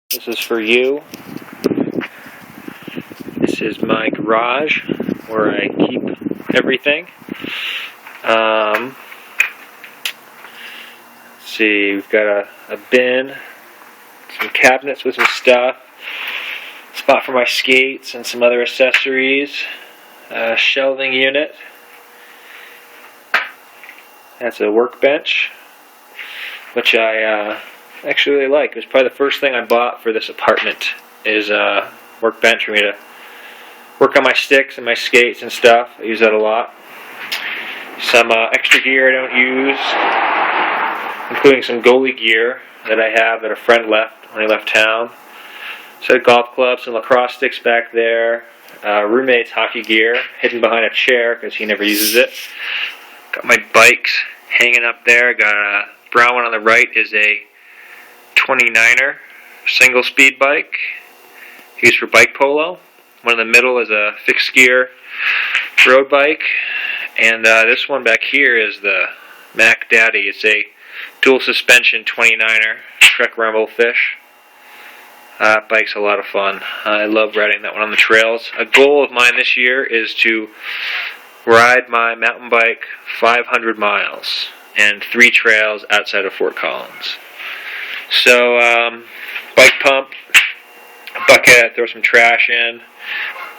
This is for you. This is my garage where I keep everything. Let's see, we've got a bin, some cabinets with some stuff, spot for my skates and some other accessories, a shelving unit. That's a workbench, which I actually really like. It was probably the first thing I bought for this apartment, is a workbench for me to work on my sticks and my skates and stuff. I use that a lot. Some extra gear I don't use, including some goalie gear that I have that a friend left when he left town. Set of golf clubs and lacrosse sticks back there. Roommate's hockey gear hidden behind a chair because he never uses it. Got my bikes hanging up there. Got a brown one on the right is a 29er single speed bike used for bike polo. One in the middle is a fixed gear road bike, and this one back here is the Mac Daddy. It's a dual suspension 29er Trek Rumblefish. That bike's a lot of fun. I love riding that one on the trails. A goal of mine this year is to ride my mountain bike 500 miles and 3 trails outside of Fort Collins. So, bike pump, a bucket, throw some trash in,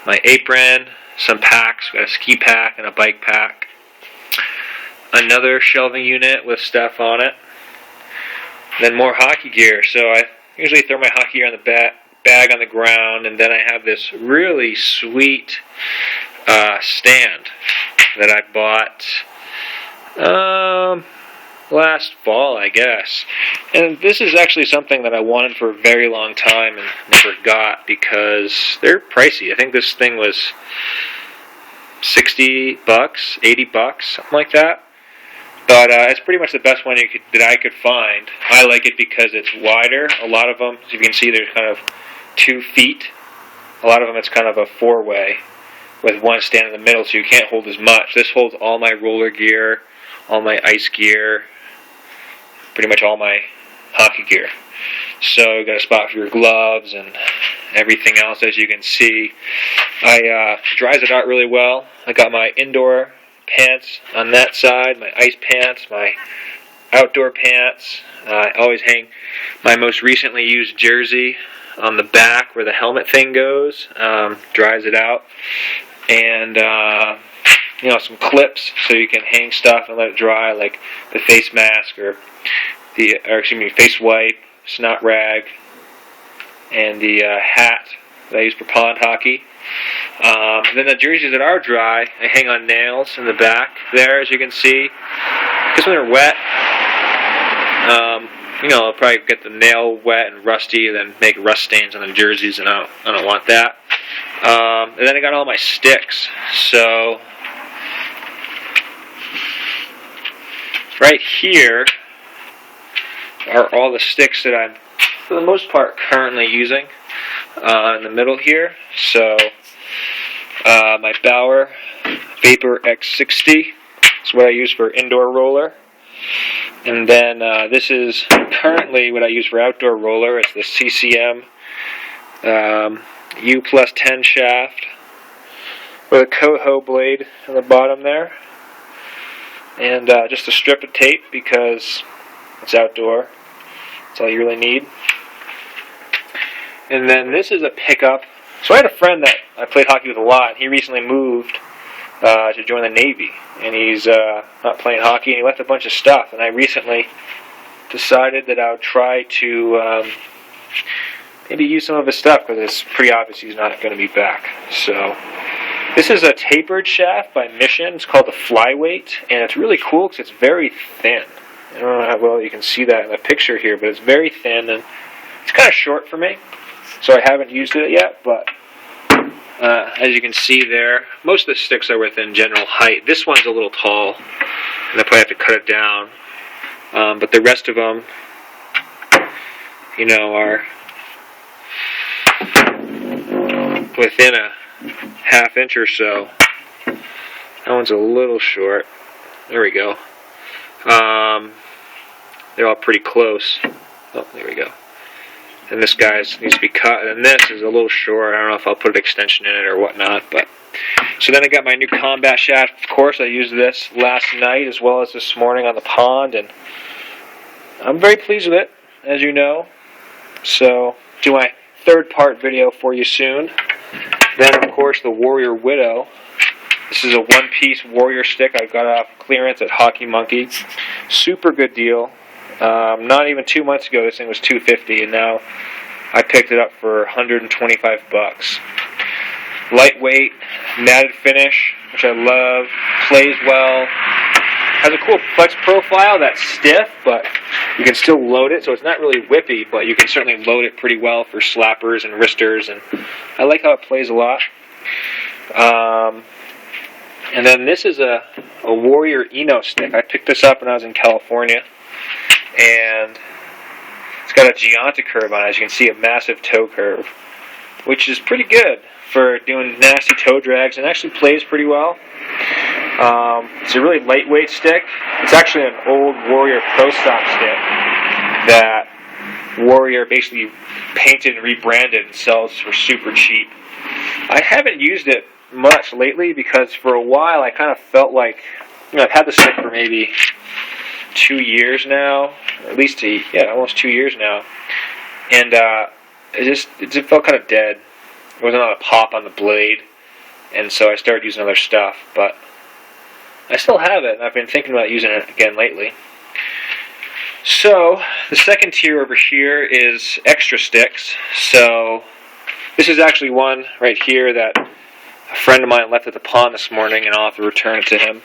my apron, some packs, got a ski pack and a bike pack, another shelving unit with stuff on it, then more hockey gear. So I usually throw my hockey gear on the bag on the ground, and then I have this really sweet stand that I bought last fall, I guess. And this is actually something that I wanted for a very long time and never got because they're pricey. I think this thing was $60, $80, something like that. But it's pretty much the best one that I could find. I like it because it's wider. A lot of them, as you can see, there's kind of 2 feet. A lot of them it's kind of a 4-way with one stand in the middle, so you can't hold as much. This holds all my roller gear, all my ice gear, pretty much all my hockey gear. So you got a spot for your gloves and everything else, as you can see. Dries it out really well. I got my indoor pants on that side, my ice pants, my outdoor pants. I always hang my most recently used jersey on the back where the helmet thing goes. Dries it out. And some clips so you can hang stuff and let it dry, like the face mask or face wipe, snot rag, and the hat that I use for pond hockey. Then the jerseys that are dry, I hang on nails in the back there, as you can see. Because when they're wet, I'll probably get the nail wet and rusty, and then make rust stains on the jerseys, and I don't want that. And then I got all my sticks. So right here are all the sticks that I'm, for the most part, currently using in the middle here. So my Bauer Vapor X60 is what I use for indoor roller. And then this is currently what I use for outdoor roller. It's the CCM U plus 10 shaft with a Coho blade in the bottom there. And just a strip of tape because it's outdoor. That's all you really need. And then this is a pickup. So I had a friend that I played hockey with a lot, and he recently moved to join the Navy. And he's not playing hockey, and he left a bunch of stuff. And I recently decided that I would try to maybe use some of his stuff, because it's pretty obvious he's not going to be back. So this is a tapered shaft by Mission. It's called the Flyweight, and it's really cool because it's very thin. I don't know how well you can see that in the picture here, but it's very thin, and it's kind of short for me, so I haven't used it yet, but as you can see there, most of the sticks are within general height. This one's a little tall, and I probably have to cut it down, but the rest of them, are within a ½ inch or so. That one's a little short. There we go. They're all pretty close. Oh, there we go. and this guy's needs to be cut, and this is a little short. I don't know if I'll put an extension in it or whatnot, but so then I got my new combat shaft. Of course, I used this last night as well as this morning on the pond, and I'm very pleased with it, as you know. So, do my third part video for you soon. Then, of course, the Warrior Widow. This is a one-piece Warrior stick I got off clearance at Hockey Monkey. Super good deal. Not even 2 months ago, this thing was $250, and now I picked it up for $125. Lightweight, matted finish, which I love. Plays well. Has a cool flex profile that's stiff, but you can still load it, so it's not really whippy, but you can certainly load it pretty well for slappers and wristers, and I like how it plays a lot. And then this is a Warrior Eno stick. I picked this up when I was in California, and it's got a Gianta curve on it. As you can see, a massive toe curve, which is pretty good for doing nasty toe drags, and actually plays pretty well. It's a really lightweight stick. It's actually an old Warrior Pro Stock stick that Warrior basically painted and rebranded and sells for super cheap. I haven't used it much lately because for a while I kind of felt like, I've had the stick for maybe 2 years now, or at least almost 2 years now, and it just felt kind of dead. There wasn't a lot of pop on the blade, and so I started using other stuff, but I still have it, and I've been thinking about using it again lately. So, the second tier over here is extra sticks. So, this is actually one right here that a friend of mine left at the pond this morning, and I'll have to return it to him.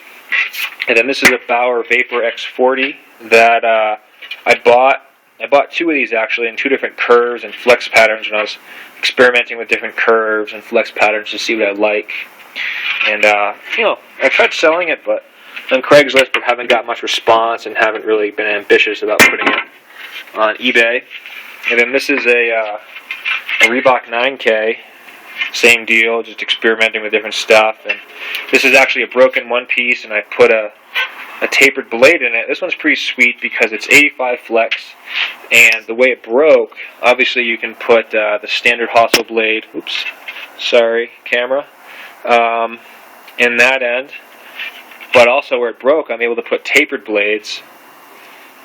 And then this is a Bauer Vapor X40 that I bought. I bought 2 of these actually in 2 different curves and flex patterns when I was experimenting with different curves and flex patterns to see what I like. And, I tried selling it on Craigslist, but haven't got much response and haven't really been ambitious about putting it on eBay. And then this is a Reebok 9K. Same deal, just experimenting with different stuff. And this is actually a broken one piece, and I put a tapered blade in it. This one's pretty sweet because it's 85 flex, and the way it broke, obviously you can put the standard hostile blade, oops, sorry, camera, in that end, but also where it broke, I'm able to put tapered blades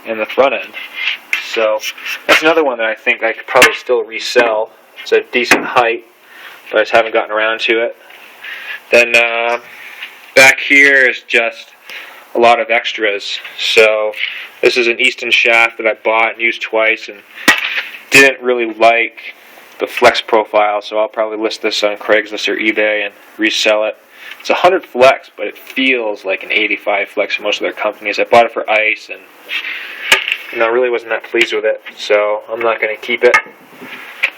in the front end. So that's another one that I think I could probably still resell. It's a decent height, but I just haven't gotten around to it. Then back here is just a lot of extras. So this is an Easton shaft that I bought and used twice and didn't really like the flex profile, so I'll probably list this on Craigslist or eBay and resell it. It's 100 flex, but it feels like an 85 flex for most of their companies. I bought it for ice, and I really wasn't that pleased with it, so I'm not going to keep it.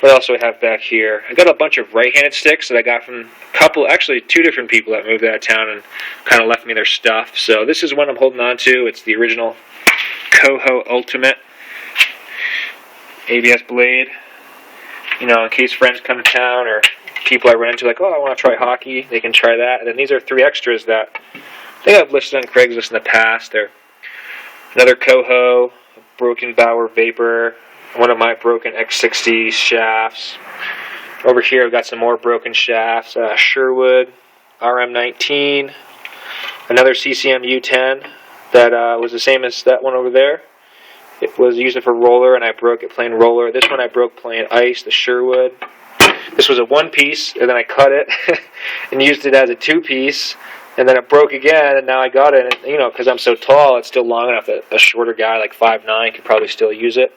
What else do I have back here? I got a bunch of right-handed sticks that I got from actually 2 different people that moved out of town and kind of left me their stuff. So this is one I'm holding on to. It's the original Coho Ultimate ABS blade. In case friends come to town or people I run into like, oh, I want to try hockey, they can try that. And then these are 3 extras that I think I've listed on Craigslist in the past. They're another Coho, a broken Bauer Vapor, one of my broken X60 shafts. Over here I've got some more broken shafts, Sherwood RM19, another CCM U10 that was the same as that one over there. It was used for roller, and I broke it playing roller. This one I broke playing ice, the Sherwood. This was a 1-piece, and then I cut it and used it as a 2-piece, and then it broke again, and now I got it. And, because I'm so tall, it's still long enough that a shorter guy like 5'9" could probably still use it.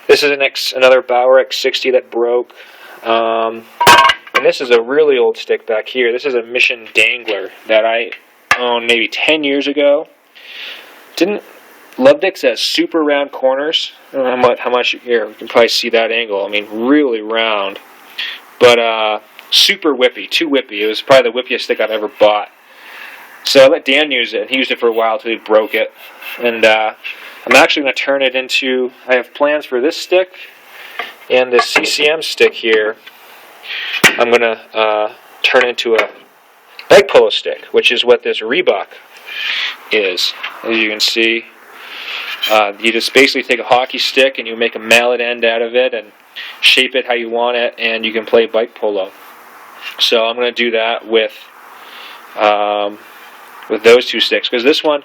This is another Bauer X60 that broke. And this is a really old stick back here. This is a Mission Dangler that I owned maybe 10 years ago. Loved it 'cause it has super round corners. I don't know how much here, you can probably see that angle. I mean, really round. But super whippy, too whippy. It was probably the whippiest stick I've ever bought. So I let Dan use it, and he used it for a while until he broke it. And I'm actually going to turn it into, I have plans for this stick and this CCM stick here. I'm going to turn into a bike polo stick, which is what this Reebok is. As you can see, you just basically take a hockey stick and you make a mallet end out of it, and shape it how you want it, and you can play bike polo. So I'm going to do that with those two sticks, because this one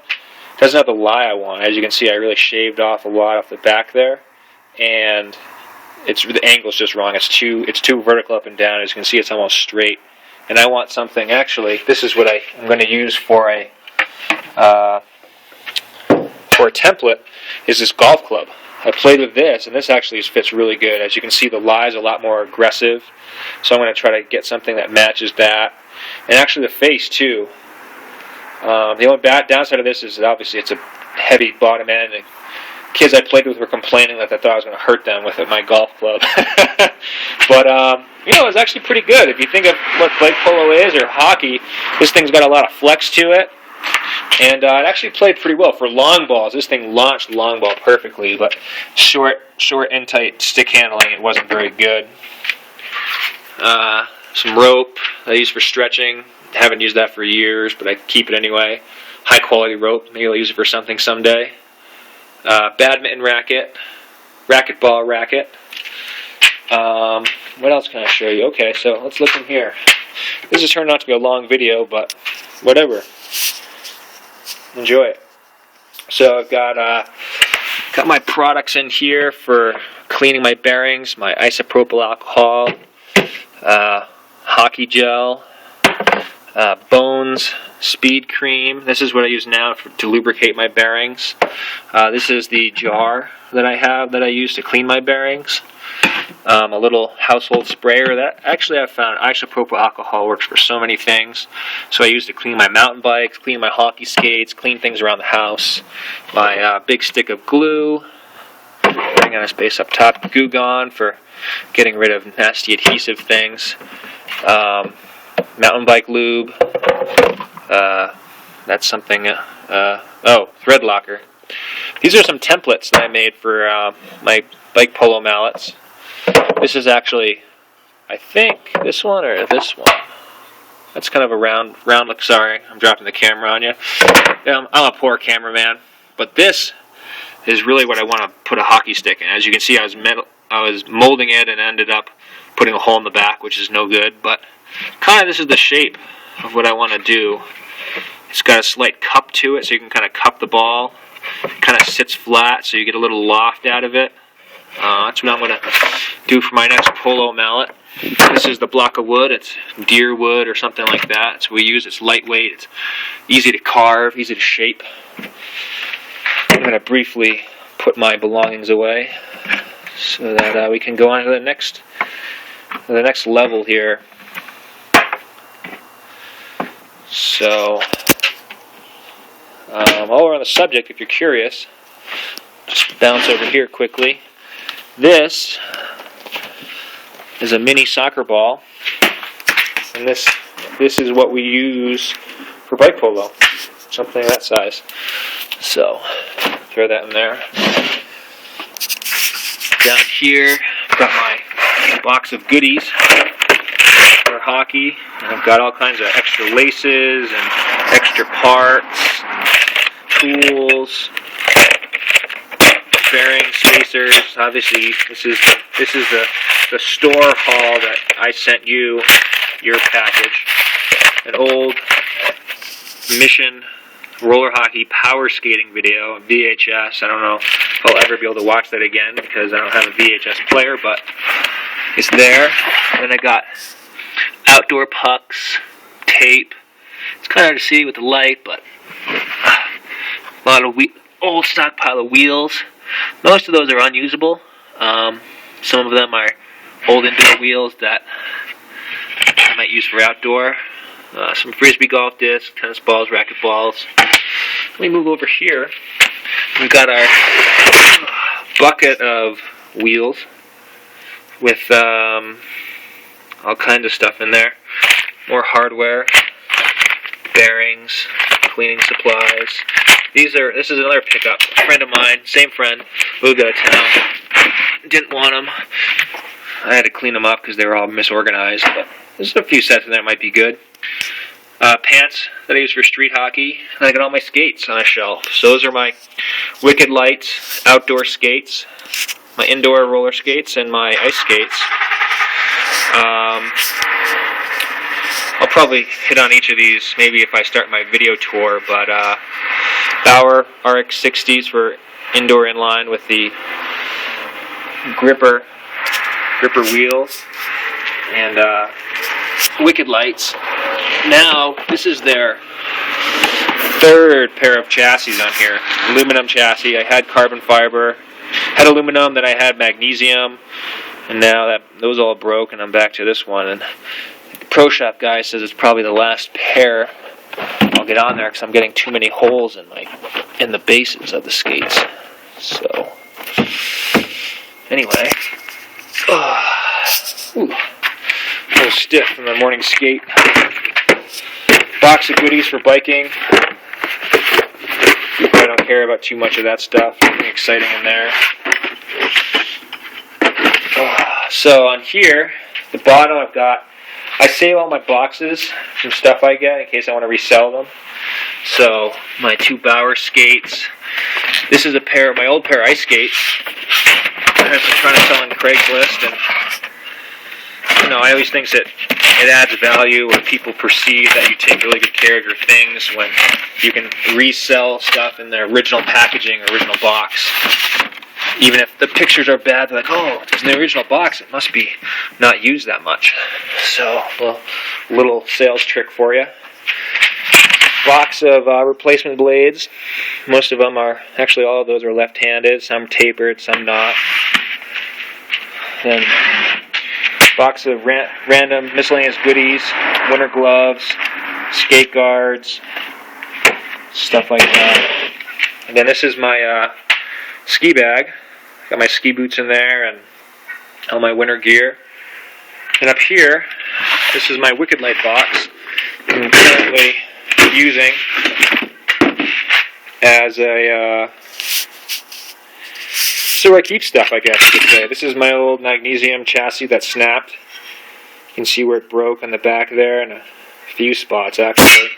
doesn't have the lie I want. As you can see, I really shaved off a lot off the back there, and the angle's just wrong. It's too vertical up and down. As you can see, it's almost straight. And I want something, actually, this is what I'm going to use for a template, is this golf club. I played with this, and this actually fits really good. As you can see, the lie is a lot more aggressive, so I'm going to try to get something that matches that. And actually the face, too. The only downside of this is that obviously it's a heavy bottom end, and kids I played with were complaining that I thought I was going to hurt them with my golf club. But, it was actually pretty good. If you think of what bike polo is, or hockey, this thing's got a lot of flex to it. And it actually played pretty well. For long balls, this thing launched long ball perfectly, but short and tight stick handling, it wasn't very good. Some rope I use for stretching. Haven't used that for years, but I keep it anyway. High quality rope. Maybe I'll use it for something someday. Badminton racket. Racquetball racket. What else can I show you? Okay, so let's look in here. This has turned out to be a long video, but whatever. Enjoy it. So I've got my products in here for cleaning my bearings, my isopropyl alcohol, hockey gel, Bones speed cream. This is what I use now to lubricate my bearings. This is the jar that I use to clean my bearings. A little household sprayer that actually I've found isopropyl alcohol works for so many things. So I use it to clean my mountain bikes, clean my hockey skates, clean things around the house. My big stick of glue. Bring on a space up top. Goo Gone for getting rid of nasty adhesive things. Mountain bike lube. That's something. Thread locker. These are some templates that I made for my bike polo mallets. This is actually, I think, this one or this one. That's kind of a round look. Sorry, I'm dropping the camera on you. I'm a poor cameraman, but this is really what I want to put a hockey stick in. As you can see, I was molding it and ended up putting a hole in the back, which is no good. But kind of this is the shape of what I want to do. It's got a slight cup to it, so you can kind of cup the ball. It kind of sits flat, so you get a little loft out of it. That's what I'm going to do for my next polo mallet. This is the block of wood. It's deer wood or something like that. So we use. It's lightweight. It's easy to carve, easy to shape. I'm going to briefly put my belongings away so that we can go on to the next level here. So, while we're on the subject, if you're curious, just bounce over here quickly. This is a mini soccer ball, and this is what we use for bike polo, something that size. So, throw that in there. Down here, I've got my box of goodies for hockey, and I've got all kinds of extra laces and extra parts, tools, bearing spacers. Obviously, this is the store haul that I sent you, your package. An old Mission roller hockey power skating video, VHS. I don't know if I'll ever be able to watch that again because I don't have a VHS player, but it's there. Then I got outdoor pucks, tape. It's kind of hard to see with the light, but a lot of old stockpile of wheels. Most of those are unusable. Some of them are old indoor wheels that I might use for outdoor. Some frisbee golf discs, tennis balls, racket balls. Let me move over here. We've got our bucket of wheels with all kinds of stuff in there. More hardware, bearings, cleaning supplies. This is another pickup. A friend of mine, same friend, moved out of town. Didn't want them. I had to clean them up because they were all misorganized. But there's a few sets in there that might be good. Pants that I use for street hockey. And I got all my skates on a shelf. So those are my Wicked Lights outdoor skates. my indoor roller skates and my ice skates. I'll probably hit on each of these maybe if I start my video tour, but Bauer RX60s for indoor inline with the gripper wheels and Wicked lights. Now this is their third pair of chassis on here. Aluminum chassis. I had carbon fiber, had aluminum, then I had magnesium, and now those all broke and I'm back to this one. And the Pro Shop guy says it's probably the last pair I'll get on there because I'm getting too many holes in the bases of the skates. So anyway, ooh, a little stiff from the morning skate. Box of goodies for biking. I don't care about too much of that stuff. Nothing exciting in there. So on here, the bottom I save all my boxes from stuff I get in case I want to resell them. So my 2 Bauer skates. This is my old pair of ice skates. I've been trying to sell on Craigslist, and I always think that it adds value when people perceive that you take really good care of your things when you can resell stuff in their original packaging, original box. Even if the pictures are bad, they're like, oh, it's in the original box, it must be not used that much. So, little sales trick for you. Box of replacement blades. Most of them are, actually all of those are left-handed, some tapered, some not. Then box of random miscellaneous goodies, winter gloves, skate guards, stuff like that. And then this is my ski bag. Got my ski boots in there and all my winter gear. And up here, this is my Wicked Light box I'm currently using as a so I keep stuff, I guess you could say. This is my old magnesium chassis that snapped. You can see where it broke on the back there and a few spots actually.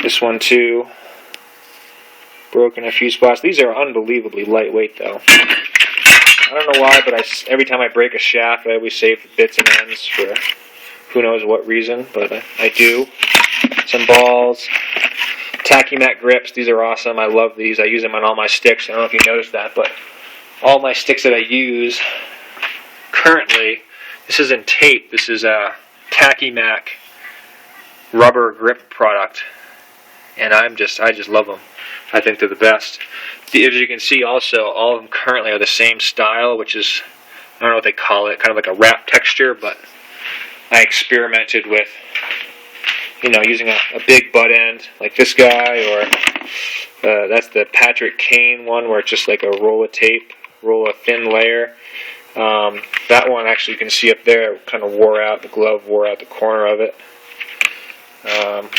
This one too. Broke in a few spots. These are unbelievably lightweight though. I don't know why, but every time I break a shaft, I always save the bits and ends for who knows what reason, but I do. Some balls. Tacky mat grips. These are awesome. I love these. I use them on all my sticks. I don't know if you noticed that, but all my sticks that I use currently, this isn't tape. This is a Tacky Mac rubber grip product, and I just love them. I think they're the best. As you can see, also all of them currently are the same style, which is, I don't know what they call it, kind of like a wrap texture. But I experimented with, using a big butt end like this guy, or that's the Patrick Kane one, where it's just like a roll of tape, roll a thin layer. That one, actually, you can see up there, kind of wore out. The glove wore out the corner of it.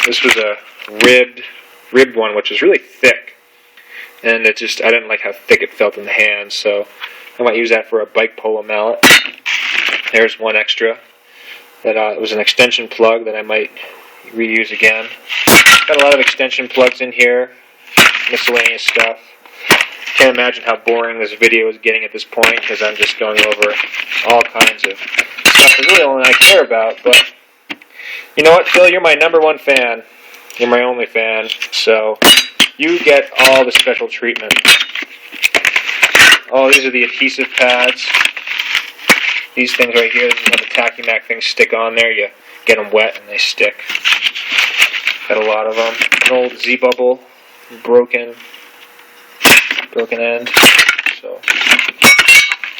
This was a ribbed one, which was really thick, and I didn't like how thick it felt in the hand, so I might use that for a bike polo mallet. There's one extra that it was an extension plug that I might reuse again. Got a lot of extension plugs in here, miscellaneous stuff. Can't imagine how boring this video is getting at this point, because I'm just going over all kinds of stuff that really only I care about. But you know what, Phil? You're my #1 fan. You're my only fan, so you get all the special treatment. Oh, these are the adhesive pads. These things right here, this is how the Tacky Mac things stick on there. You get them wet and they stick. Got a lot of them. An old Z-bubble, broken end. So,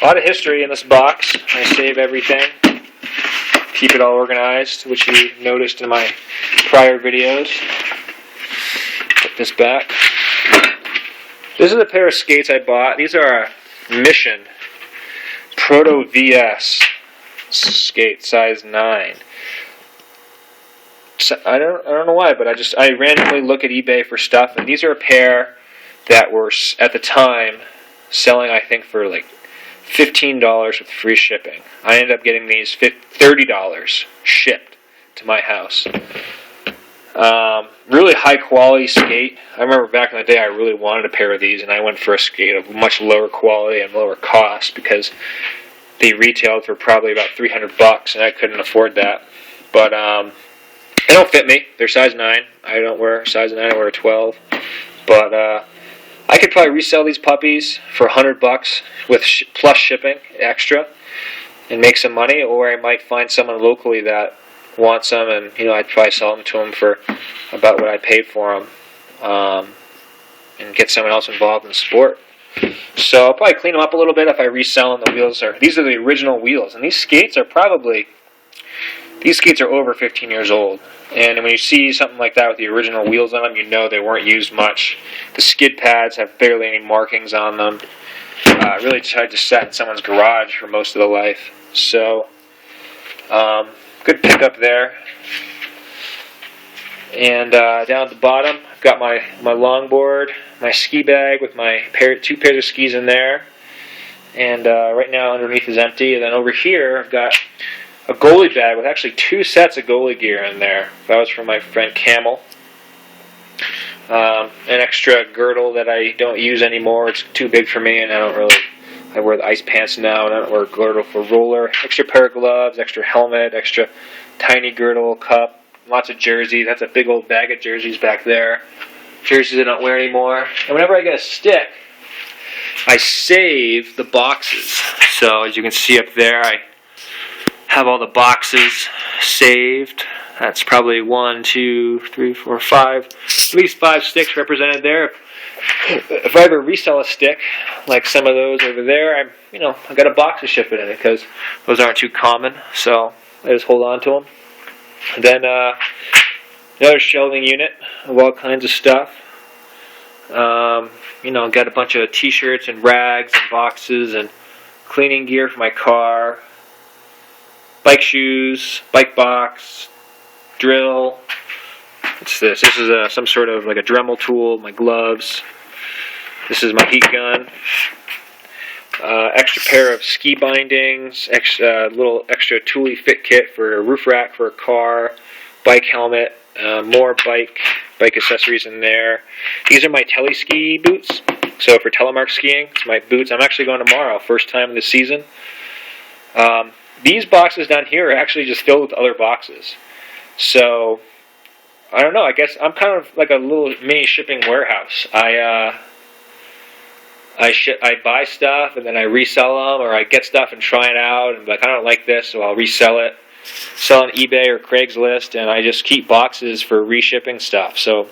a lot of history in this box. I save everything. Keep it all organized, which you noticed in my prior videos. Put this back. This is a pair of skates I bought. These are a Mission Proto VS skate, size 9. So I don't know why, but I randomly look at eBay for stuff, and these are a pair that were at the time selling, I think, for like $15 with free shipping. I ended up getting these $30 shipped to my house. Really high quality skate. I remember back in the day I really wanted a pair of these, and I went for a skate of much lower quality and lower cost because they retailed for probably about $300, and I couldn't afford that. But they don't fit me. They're size 9. I don't wear size 9. I wear a 12. But I could probably resell these puppies for $100 with plus shipping extra and make some money, or I might find someone locally that wants them, and I'd probably sell them to them for about what I paid for them, and get someone else involved in the sport. So I'll probably clean them up a little bit if I resell them. The wheels these are the original wheels, and these skates are over 15 years old. And when you see something like that with the original wheels on them, they weren't used much. The skid pads have barely any markings on them. Really tried to set in someone's garage for most of the life. So, good pickup there. And down at the bottom, I've got my longboard, my ski bag with my 2 pairs of skis in there. And right now underneath is empty. And then over here, I've got a goalie bag with actually 2 sets of goalie gear in there. That was from my friend Camel. An extra girdle that I don't use anymore. It's too big for me, and I wear the ice pants now, and I don't wear a girdle for roller. Extra pair of gloves, extra helmet, extra tiny girdle, cup, lots of jerseys. That's a big old bag of jerseys back there. Jerseys I don't wear anymore. And whenever I get a stick, I save the boxes. So as you can see up there, I have all the boxes saved. That's probably 1, 2, 3, 4, 5. At least 5 sticks represented there. If I ever resell a stick, like some of those over there, I got a box to ship it in because those aren't too common. So I just hold on to them. And then another shelving unit of all kinds of stuff. Got a bunch of T-shirts and rags and boxes and cleaning gear for my car. Bike shoes, bike box, drill. What's this? This is some sort of like a Dremel tool, my gloves. This is my heat gun. Extra pair of ski bindings, little extra toolie fit kit for a roof rack for a car, bike helmet, more bike accessories in there. These are my teleski boots. So for telemark skiing, it's my boots. I'm actually going tomorrow, first time in the season. These boxes down here are actually just filled with other boxes. So, I don't know, I guess I'm kind of like a little mini shipping warehouse. I buy stuff and then I resell them, or I get stuff and try it out and be like, I don't like this, so I'll resell it. Sell on eBay or Craigslist, and I just keep boxes for reshipping stuff. So,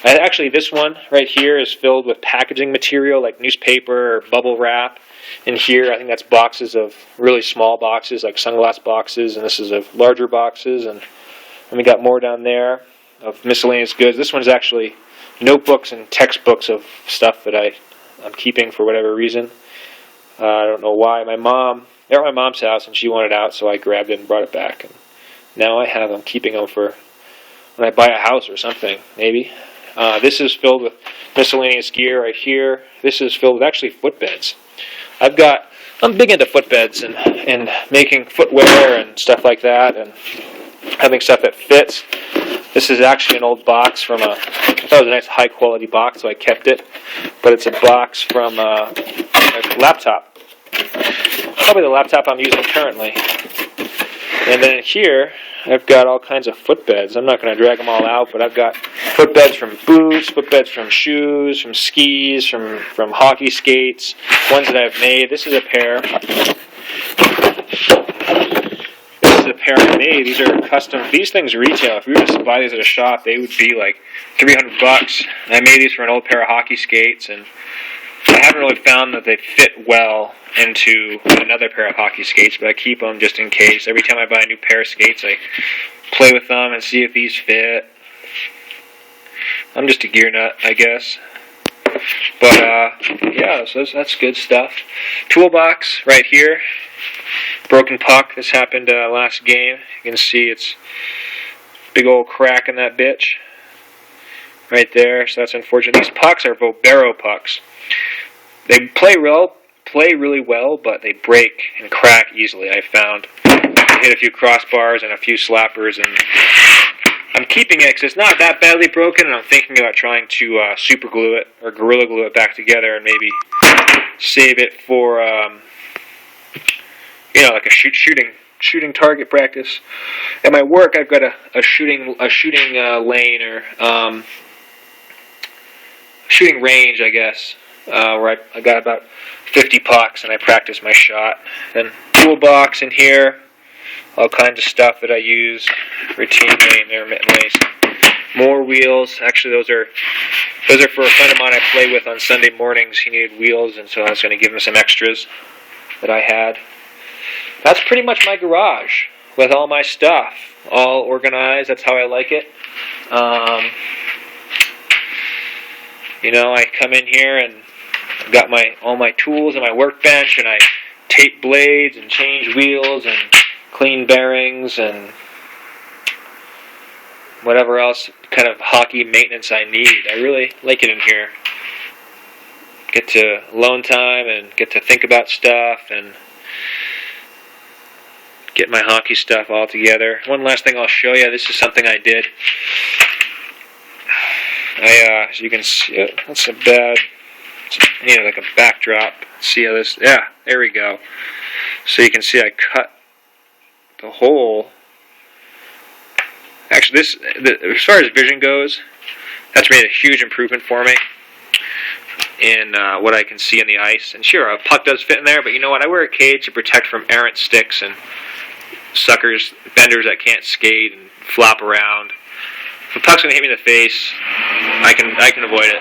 actually this one right here is filled with packaging material like newspaper or bubble wrap. In here, I think that's boxes of really small boxes, like sunglass boxes, and this is of larger boxes, and we got more down there of miscellaneous goods. This one's actually notebooks and textbooks of stuff that I'm keeping for whatever reason. I don't know why. They're at my mom's house, and she wanted out, so I grabbed it and brought it back. And now I have them, keeping them for when I buy a house or something, maybe. This is filled with miscellaneous gear right here. This is filled with actually footbeds. I'm big into footbeds and making footwear and stuff like that, and having stuff that fits. This is actually an old box from I thought it was a nice high quality box, so I kept it. But it's a box from a laptop. Probably the laptop I'm using currently. And then here, I've got all kinds of footbeds. I'm not going to drag them all out, but I've got footbeds from boots, footbeds from shoes, from skis, from hockey skates, ones that I've made. This is a pair. This is a pair I made. These are custom. These things retail. If we were to buy these at a shop, they would be like $300. And I made these for an old pair of hockey skates, and I haven't really found that they fit well into another pair of hockey skates, but I keep them just in case. Every time I buy a new pair of skates, I play with them and see if these fit. I'm just a gear nut, I guess. But, yeah, so that's good stuff. Toolbox right here. Broken puck. This happened last game. You can see it's big old crack in that bitch. Right there, so that's unfortunate. These pucks are Vobero pucks. They play really well, but they break and crack easily, I found. I hit a few crossbars and a few slappers, and I'm keeping it because it's not that badly broken, and I'm thinking about trying to super glue it or gorilla glue it back together, and maybe save it for like a shooting target practice. At my work, I've got a shooting lane or shooting range, I guess, where I got about 50 pucks and I practice my shot. Then toolbox in here, all kinds of stuff that I use routinely and intermittently. More wheels. Actually, those are for a friend of mine I play with on Sunday mornings. He needed wheels, and so I was going to give him some extras that I had. That's pretty much my garage with all my stuff, all organized. That's how I like it. I come in here and I've got all my tools and my workbench, and I tape blades and change wheels and clean bearings and whatever else kind of hockey maintenance I need. I really like it in here. Get to alone time and get to think about stuff and get my hockey stuff all together. One last thing I'll show you. This is something I did. As you can see, that's a bad, like a backdrop. See how this, yeah, there we go. So you can see I cut the hole. Actually, as far as vision goes, that's made a huge improvement for me in what I can see in the ice. And sure, a puck does fit in there, but you know what? I wear a cage to protect from errant sticks and suckers, benders that can't skate and flop around. If a puck's going to hit me in the face, I can avoid it.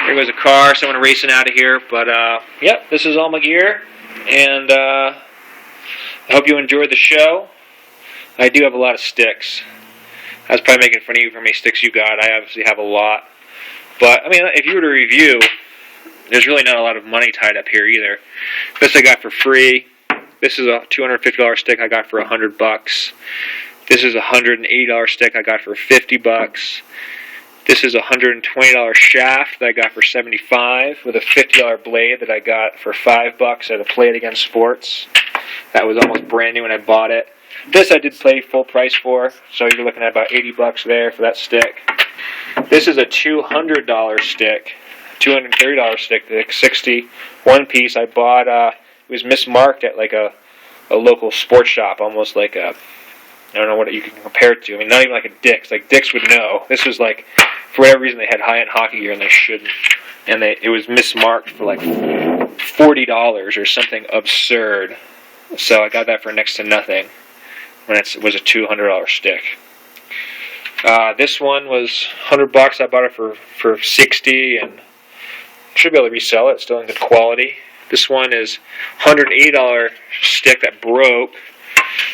There goes a car, someone racing out of here. But, yep, this is all my gear. And I hope you enjoyed the show. I do have a lot of sticks. I was probably making fun of you for how many sticks you got. I obviously have a lot. But, I mean, if you were to review, there's really not a lot of money tied up here either. This I got for free. This is a $250 stick I got for $100. This is a $180 stick I got for $50. This is a $120 shaft that I got for $75 with a $50 blade that I got for $5 at a Play It Again Sports. That was almost brand new when I bought it. This I did pay full price for, so you're looking at about $80 there for that stick. This is a $200 stick, $230 stick, 60 one piece. I bought. It was mismarked at like a local sports shop, almost like a. I don't know what you can compare it to. I mean, not even like a Dick's. Like Dick's would know. This was like, for whatever reason, they had high-end hockey gear and they shouldn't. And it was mismarked for like $40 or something absurd. So I got that for next to nothing when it was a $200 stick. This one was $100. I bought it for $60 and should be able to resell it. It's still in good quality. This one is $180 stick that broke.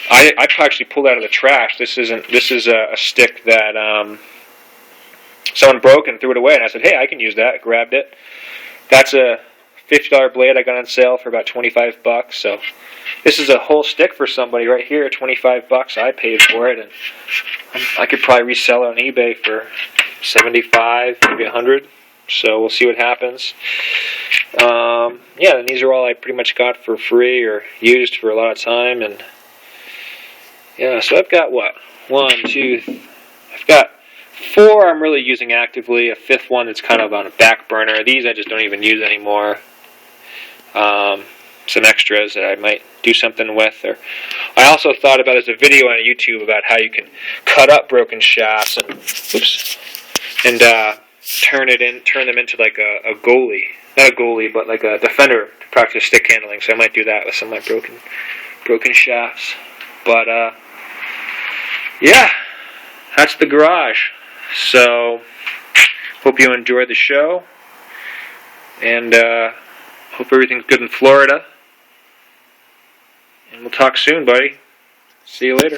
I actually pulled out of the trash. This is a stick that someone broke and threw it away, and I said, hey, I can use that. I grabbed it. That's a $50 blade I got on sale for about $25. So this is a whole stick for somebody right here, $25. I paid for it, and I could probably resell it on eBay for $75, maybe $100. So we'll see what happens. Yeah, and these are all I pretty much got for free or used for a lot of time, and yeah, so I've got what? I've got 4 I'm really using actively, a 5th one that's kind of on a back burner. These I just don't even use anymore. Some extras that I might do something with. Or I also thought about, there's a video on YouTube about how you can cut up broken shafts and turn them into like a goalie. Not a goalie, but like a defender to practice stick handling. So I might do that with some of my broken shafts. But yeah, that's the garage. So hope you enjoyed the show, and hope everything's good in Florida. And we'll talk soon, buddy. See you later.